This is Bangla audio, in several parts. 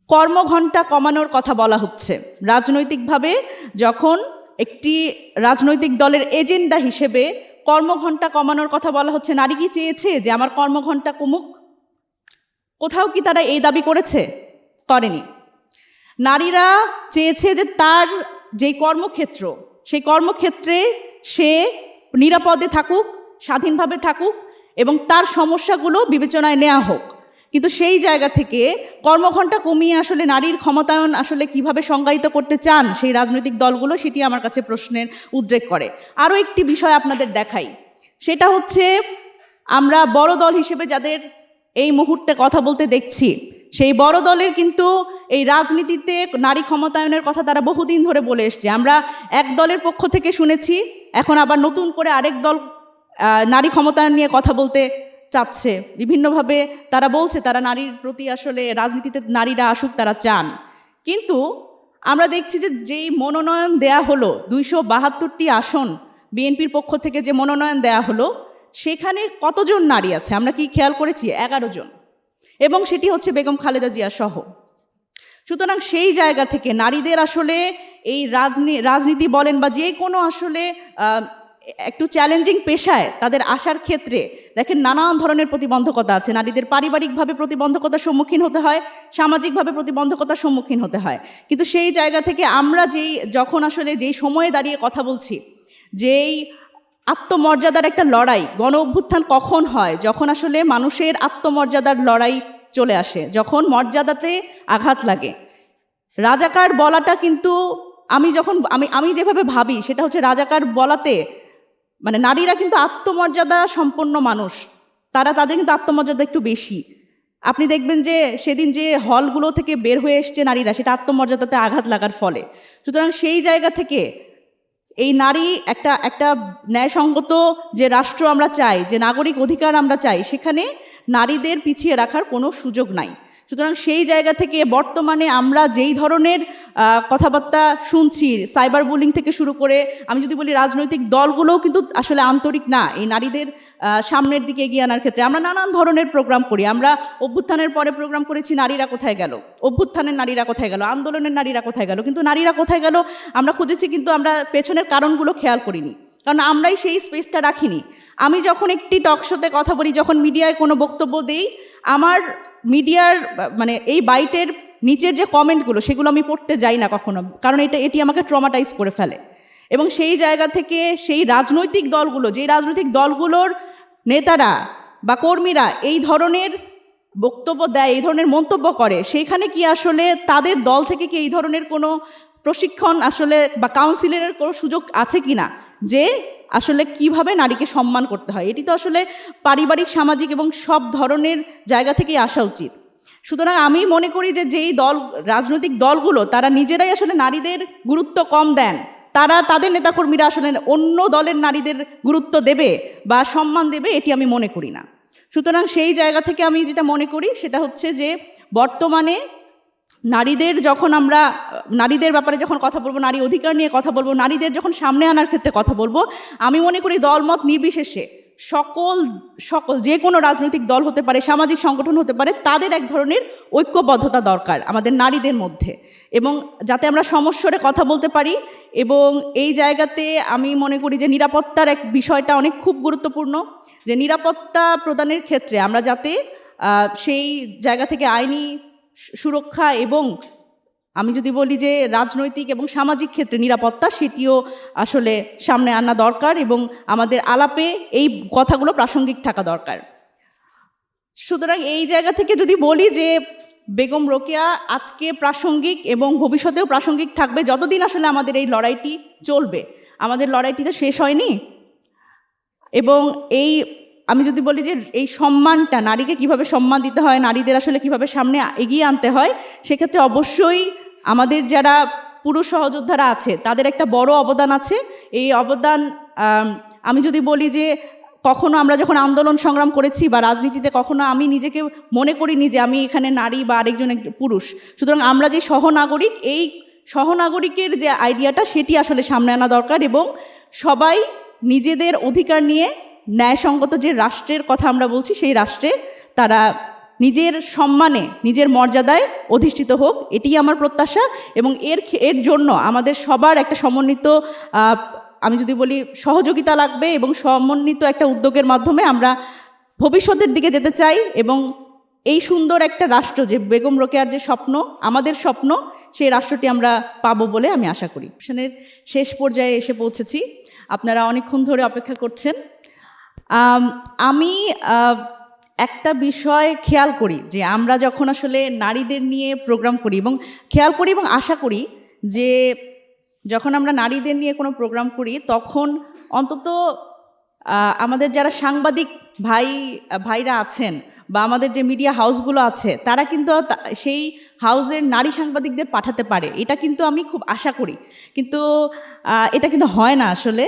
কর্মঘণ্টা কমানোর কথা বলা হচ্ছে রাজনৈতিকভাবে। যখন একটি রাজনৈতিক দলের এজেন্ডা হিসেবে কর্মঘণ্টা কমানোর কথা বলা হচ্ছে, নারী কি চেয়েছে যে আমার কর্মঘণ্টা কমুক? কোথাও কি তারা এই দাবি করেছে? করেনি। নারীরা চেয়েছে যে তার যেই কর্মক্ষেত্র, সেই কর্মক্ষেত্রে সে নিরাপদে থাকুক, স্বাধীনভাবে থাকুক এবং তার সমস্যাগুলো বিবেচনায় নেওয়া হোক। কিন্তু সেই জায়গা থেকে কর্মঘণ্টা কমিয়ে আসলে নারীর ক্ষমতায়ন আসলে কিভাবে সংজ্ঞায়িত করতে চান সেই রাজনৈতিক দলগুলো, সেটি আমার কাছে প্রশ্নের উদ্রেক করে। আরও একটি বিষয় আপনাদের দেখাই, সেটা হচ্ছে আমরা বড় দল হিসেবে যাদের এই মুহূর্তে কথা বলতে দেখছি, সেই বড় দলের কিন্তু এই রাজনীতিতে নারী ক্ষমতায়নের কথা তারা বহুদিন ধরে বলে এসছে। আমরা এক দলের পক্ষ থেকে শুনেছি, এখন আবার নতুন করে আরেক দল নারী ক্ষমতায়ন নিয়ে কথা বলতে চাচ্ছে। বিভিন্নভাবে তারা বলছে তারা নারীর প্রতি আসলে রাজনীতিতে নারীরা আসুক, তারা চান। কিন্তু আমরা দেখছি যে যেই মনোনয়ন দেয়া হলো, 272টি আসন বিএনপির পক্ষ থেকে যে মনোনয়ন দেয়া হলো, সেখানে কতজন নারী আছে আমরা কি খেয়াল করেছি? 11 জন, এবং সেটি হচ্ছে বেগম খালেদা জিয়া সহ। সুতরাং সেই জায়গা থেকে নারীদের আসলে এই রাজনীতি বলেন বা যে কোনো আসলে একটু চ্যালেঞ্জিং পেশায় তাদের আসার ক্ষেত্রে দেখেন নানান ধরনের প্রতিবন্ধকতা আছে। নারীদের পারিবারিকভাবে প্রতিবন্ধকতার সম্মুখীন হতে হয়, সামাজিকভাবে প্রতিবন্ধকতার সম্মুখীন হতে হয়। কিন্তু সেই জায়গা থেকে আমরা যখন আসলে যেই সময়ে দাঁড়িয়ে কথা বলছি, যেই আত্মমর্যাদার একটা লড়াই, গণ অভ্যুত্থান কখন হয়? যখন আসলে মানুষের আত্মমর্যাদার লড়াই চলে আসে, যখন মর্যাদাতে আঘাত লাগে। রাজাকার বলাটা কিন্তু আমি যেভাবে ভাবি সেটা হচ্ছে রাজাকার বলাতে মানে নারীরা কিন্তু আত্মমর্যাদা সম্পন্ন মানুষ, তাদের কিন্তু আত্মমর্যাদা একটু বেশি। আপনি দেখবেন যে সেদিন যে হলগুলো থেকে বের হয়ে এসছে নারীরা, সেটা আত্মমর্যাদাতে আঘাত লাগার ফলে। সুতরাং সেই জায়গা থেকে এই নারী একটা ন্যায়সঙ্গত যে রাষ্ট্র আমরা চাই, যে নাগরিক অধিকার আমরা চাই, সেখানে নারীদের পিছিয়ে রাখার কোনো সুযোগ নাই। সুতরাং সেই জায়গা থেকে বর্তমানে আমরা যেই ধরনের কথাবার্তা শুনছি, সাইবার বুলিং থেকে শুরু করে, আমি যদি বলি রাজনৈতিক দলগুলোও কিন্তু আসলে আন্তরিক না এই নারীদের সামনের দিকে এগিয়ে আনার ক্ষেত্রে। আমরা নানান ধরনের প্রোগ্রাম করি, আমরা অভ্যুত্থানের পরে প্রোগ্রাম করেছি নারীরা কোথায় গেল, অভ্যুত্থানের নারীরা কোথায় গেল, আন্দোলনের নারীরা কোথায় গেল, কিন্তু নারীরা কোথায় গেল আমরা খুঁজেছি, কিন্তু আমরা পেছনের কারণগুলো খেয়াল করিনি, কারণ আমরাই সেই স্পেসটা রাখিনি। আমি যখন একটি টকশোতে কথা বলি, যখন মিডিয়ায় কোনো বক্তব্য দিই, আমার মিডিয়ার মানে এই বাইটের নিচের যে কমেন্টগুলো সেগুলো আমি পড়তে যাই না কখনো, কারণ এটি আমাকে ট্রমাটাইজ করে ফেলে। এবং সেই জায়গা থেকে সেই রাজনৈতিক দলগুলো, যেই রাজনৈতিক দলগুলোর নেতারা বা কর্মীরা এই ধরনের বক্তব্য দেয়, এই ধরনের মন্তব্য করে, সেইখানে কি আসলে তাদের দল থেকে কি এই ধরনের কোনো প্রশিক্ষণ আসলে বা কাউন্সিলের কোনো সুযোগ আছে কি না, যে আসলে কিভাবে নারীকে সম্মান করতে হয়? এটি তো আসলে পারিবারিক, সামাজিক এবং সব ধরনের জায়গা থেকেই আসা উচিত। সুতরাং আমি মনে করি যে যেই রাজনৈতিক দলগুলো তারা নিজেরাই আসলে নারীদের গুরুত্ব কম দেন, তাদের নেতাকর্মীরা আসলে অন্য দলের নারীদের গুরুত্ব দেবে বা সম্মান দেবে, এটি আমি মনে করি না। সুতরাং সেই জায়গা থেকে আমি যেটা মনে করি সেটা হচ্ছে যে বর্তমানে নারীদের ব্যাপারে যখন কথা বলবো, নারী অধিকার নিয়ে কথা বলবো, নারীদের যখন সামনে আনার ক্ষেত্রে কথা বলবো, আমি মনে করি দলমত নির্বিশেষে সকল যে কোনো রাজনৈতিক দল হতে পারে, সামাজিক সংগঠন হতে পারে, তাদের এক ধরনের ঐক্যবদ্ধতা দরকার আমাদের নারীদের মধ্যে, এবং যাতে আমরা সমস্যারে কথা বলতে পারি। এবং এই জায়গাতে আমি মনে করি যে নিরাপত্তার এক বিষয়টা অনেক খুব গুরুত্বপূর্ণ, যে নিরাপত্তা প্রদানের ক্ষেত্রে আমরা যাতে সেই জায়গা থেকে আইনি সুরক্ষা এবং আমি যদি বলি যে রাজনৈতিক এবং সামাজিক ক্ষেত্রে নিরাপত্তা, সেটিও আসলে সামনে আনা দরকার এবং আমাদের আলাপে এই কথাগুলো প্রাসঙ্গিক থাকা দরকার। সুতরাং এই জায়গা থেকে যদি বলি যে বেগম রোকেয়া আজকে প্রাসঙ্গিক এবং ভবিষ্যতেও প্রাসঙ্গিক থাকবে, যতদিন আসলে আমাদের এই লড়াইটি চলবে। আমাদের লড়াইটিতে শেষ হয়নি। এবং আমি যদি বলি যে এই সম্মানটা, নারীকে কিভাবে সম্মান দিতে হয়, নারীদের আসলে কিভাবে সামনে এগিয়ে আনতে হয়, সেক্ষেত্রে অবশ্যই আমাদের যারা পুরুষ সহযোদ্ধারা আছে তাদের একটা বড় অবদান আছে। এই অবদান আমি যদি বলি যে কখনো আমরা যখন আন্দোলন সংগ্রাম করেছি বা রাজনীতিতে, কখনো আমি নিজেকে মনে করিনি যে আমি এখানে নারী বা আরেকজন পুরুষ। সুতরাং আমরা যে সহনাগরিক, এই সহনাগরিকের যে আইডিয়াটা, সেটি আসলে সামনে আনা দরকার এবং সবাই নিজেদের অধিকার নিয়ে ন্যায়সঙ্গত যে রাষ্ট্রের কথা আমরা বলছি, সেই রাষ্ট্রে তারা নিজের সম্মানে নিজের মর্যাদায় অধিষ্ঠিত হোক, এটিই আমার প্রত্যাশা। এবং এর জন্য আমাদের সবার একটা সমন্বিত আমি যদি বলি সহযোগিতা লাগবে, এবং সমন্বিত একটা উদ্যোগের মাধ্যমে আমরা ভবিষ্যতের দিকে যেতে চাই এবং এই সুন্দর একটা রাষ্ট্র যে বেগম রোকেয়ার যে স্বপ্ন, আমাদের স্বপ্ন, সেই রাষ্ট্রটি আমরা পাবো বলে আমি আশা করি। সেশনের শেষ পর্যায়ে এসে পৌঁছেছি, আপনারা অনেকক্ষণ ধরে অপেক্ষা করছেন। আমি একটা বিষয় খেয়াল করি যে আমরা যখন আসলে নারীদের নিয়ে প্রোগ্রাম করি এবং খেয়াল করি এবং আশা করি যে যখন আমরা নারীদের নিয়ে কোনো প্রোগ্রাম করি তখন অন্তত আমাদের যারা সাংবাদিক ভাইরা আছেন বা আমাদের যে মিডিয়া হাউসগুলো আছে তারা কিন্তু সেই হাউসের নারী সাংবাদিকদের পাঠাতে পারে, এটা কিন্তু আমি খুব আশা করি। কিন্তু এটা কিন্তু হয় না আসলে।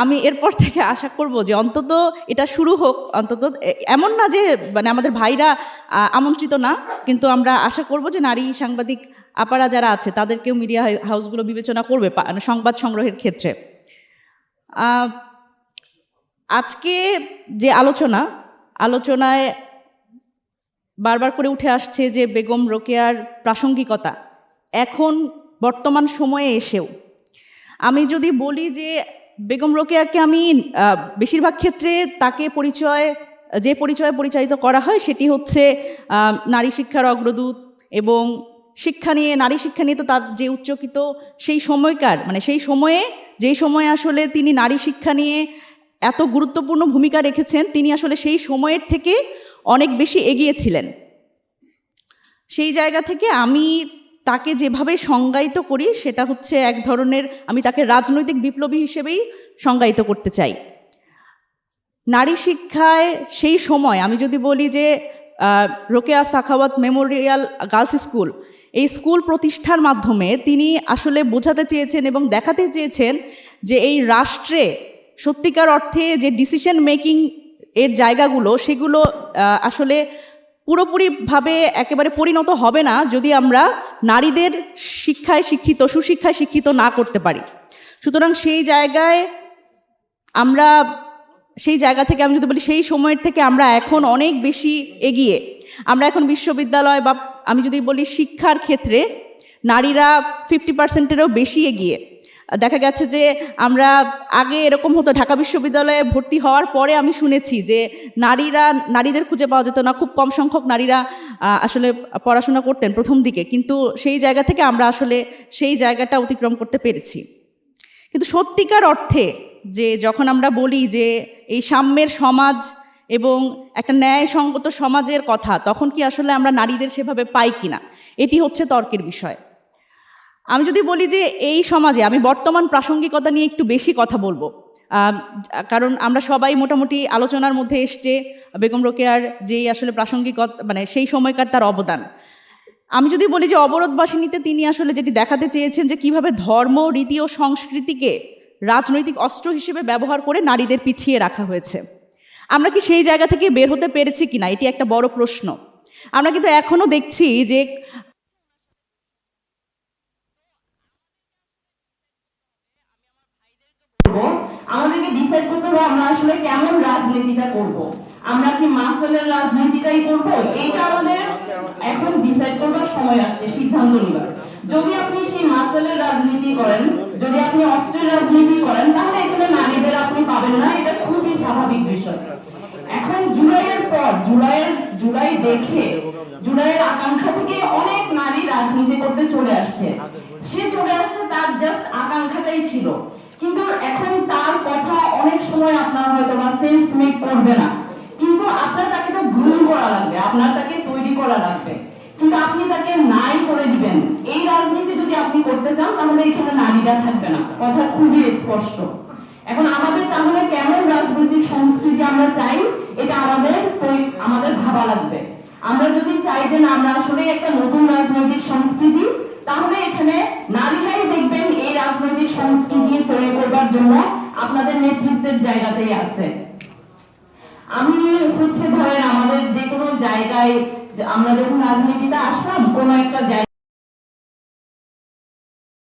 আমি এরপর থেকে আশা করব যে অন্তত এটা শুরু হোক, অন্তত এমন না যে মানে আমাদের ভাইরা আমন্ত্রিত না, কিন্তু আমরা আশা করব যে নারী সাংবাদিক আপারা যারা আছে তাদেরকেও মিডিয়া হাউসগুলো বিবেচনা করবে সংবাদ সংগ্রহের ক্ষেত্রে। আজকে যে আলোচনায় বারবার করে উঠে আসছে যে বেগম রোকেয়ার প্রাসঙ্গিকতা এখন বর্তমান সময়ে এসেও। আমি যদি বলি যে বেগম রোকেয়াকে আমি বেশিরভাগ ক্ষেত্রে তাকে যে পরিচয়ে পরিচালিত করা হয় সেটি হচ্ছে নারী শিক্ষার অগ্রদূত, এবং নারী শিক্ষা নিয়ে তো তার যে উচ্চকিত সেই সময়কার মানে সেই সময়ে যেই সময়ে আসলে তিনি নারী শিক্ষা নিয়ে এত গুরুত্বপূর্ণ ভূমিকা রেখেছেন, তিনি আসলে সেই সময়ের থেকে অনেক বেশি এগিয়েছিলেন। সেই জায়গা থেকে আমি তাকে যেভাবে সংজ্ঞায়িত করি সেটা হচ্ছে এক ধরনের, আমি তাকে রাজনৈতিক বিপ্লবী হিসেবেই সংজ্ঞায়িত করতে চাই। নারী শিক্ষায় সেই সময় আমি যদি বলি যে Rokeya Sakhawat Memorial girls school, এই স্কুল প্রতিষ্ঠার মাধ্যমে তিনি আসলে বোঝাতে চেয়েছেন এবং দেখাতে চেয়েছেন যে এই রাষ্ট্রে সত্যিকার অর্থে যে ডিসিশন মেকিং এর জায়গাগুলো সেগুলো আসলে পুরোপুরিভাবে একেবারে পরিণত হবে না যদি আমরা নারীদের সুশিক্ষায় শিক্ষিত না করতে পারি। সুতরাং সেই জায়গা থেকে আমি যদি বলি সেই সময়ের থেকে আমরা এখন অনেক বেশি এগিয়ে। আমরা এখন বিশ্ববিদ্যালয় বা আমি যদি বলি শিক্ষার ক্ষেত্রে নারীরা 50%-এরও বেশি এগিয়ে। দেখা গেছে যে আমরা আগে এরকম হতো, ঢাকা বিশ্ববিদ্যালয়ে ভর্তি হওয়ার পরে আমি শুনেছি যে নারীদের খুঁজে পাওয়া যেত না, খুব কম সংখ্যক নারীরা আসলে পড়াশোনা করতেন প্রথম দিকে, কিন্তু সেই জায়গা থেকে আমরা আসলে সেই জায়গাটা অতিক্রম করতে পেরেছি। কিন্তু সত্যিকার অর্থে যে যখন আমরা বলি যে এই সাম্যের সমাজ এবং একটা ন্যায়সঙ্গত সমাজের কথা, তখন কি আসলে আমরা নারীদের সেভাবে পাই কিনা, এটি হচ্ছে তর্কের বিষয়। আমি যদি বলি যে এই সমাজে আমি বর্তমান প্রাসঙ্গিকতা নিয়ে একটু বেশি কথা বলবো, কারণ আমরা সবাই মোটামুটি আলোচনার মধ্যে এসছে বেগম রোকেয়ার যেই আসলে প্রাসঙ্গিকতা মানে সেই সময়কার তার অবদান। আমি যদি বলি যে অবরোধবাসিনীতে তিনি আসলে যেটি দেখাতে চেয়েছেন যে কিভাবে ধর্ম, রীতি ও সংস্কৃতিকে রাজনৈতিক অস্ত্র হিসেবে ব্যবহার করে নারীদের পিছিয়ে রাখা হয়েছে, আমরা কি সেই জায়গা থেকে বের হতে পেরেছি কিনা, এটি একটা বড় প্রশ্ন। আমরা কিন্তু এখনো দেখছি যে আমাদেরকে ডিসাইড করতে হবে আমরা আসলে কেমন রাজনীতিটা করব। আমরা কি মাসলের রাজনীতিটাই করব, এটা আমাদের এখন ডিসাইড করবার সময় আসছে, সিদ্ধান্ত নিবার। যদি আপনি সেই মাসলের রাজনীতি করেন, যদি আপনি অস্ত্রের রাজনীতি করেন, তাহলে এখানে নারীদের আপনি পাবেন না, এটা খুবই স্বাভাবিক বিষয়। এখন জুলাইয়ের পর জুলাইয়ের আকাঙ্ক্ষা থেকে অনেক নারী রাজনীতি করতে চলে আসছে। তার জাস্ট আকাঙ্ক্ষাটাই ছিল, কিন্তু এখন তার কথা অনেক সময় আপনার হয়তো বা সেন্স মেক করবে না, কিন্তু আপনার তাকে তো গ্রুম করা লাগবে, আপনার তাকে তৈরি করা লাগবে, কিন্তু আপনি তাকে নাই করে দিবেন। এই রাজনীতি যদি আপনি করতে চান তাহলে এখানে নারীরা থাকবে না, কথা খুবই স্পষ্ট। এখন আমাদের তাহলে কেমন রাজনৈতিক সংস্কৃতি আমরা চাই, এটা আমাদের ভাবা লাগবে। আমরা যদি চাই যে না আমরা আসলে একটা নতুন রাজনৈতিক সংস্কৃতি, তাহলে এখানে নারীরাই দেখবেন এই রাজনৈতিক সংস্কৃতি তৈরি করবার জন্য আপনাদের নেতৃত্বের জায়গাতেই আছে। আমি ধরেন আমাদের যে কোনো জায়গায় আমরা যখন রাজনীতিতে আসলাম, কোনো একটা জায়গায়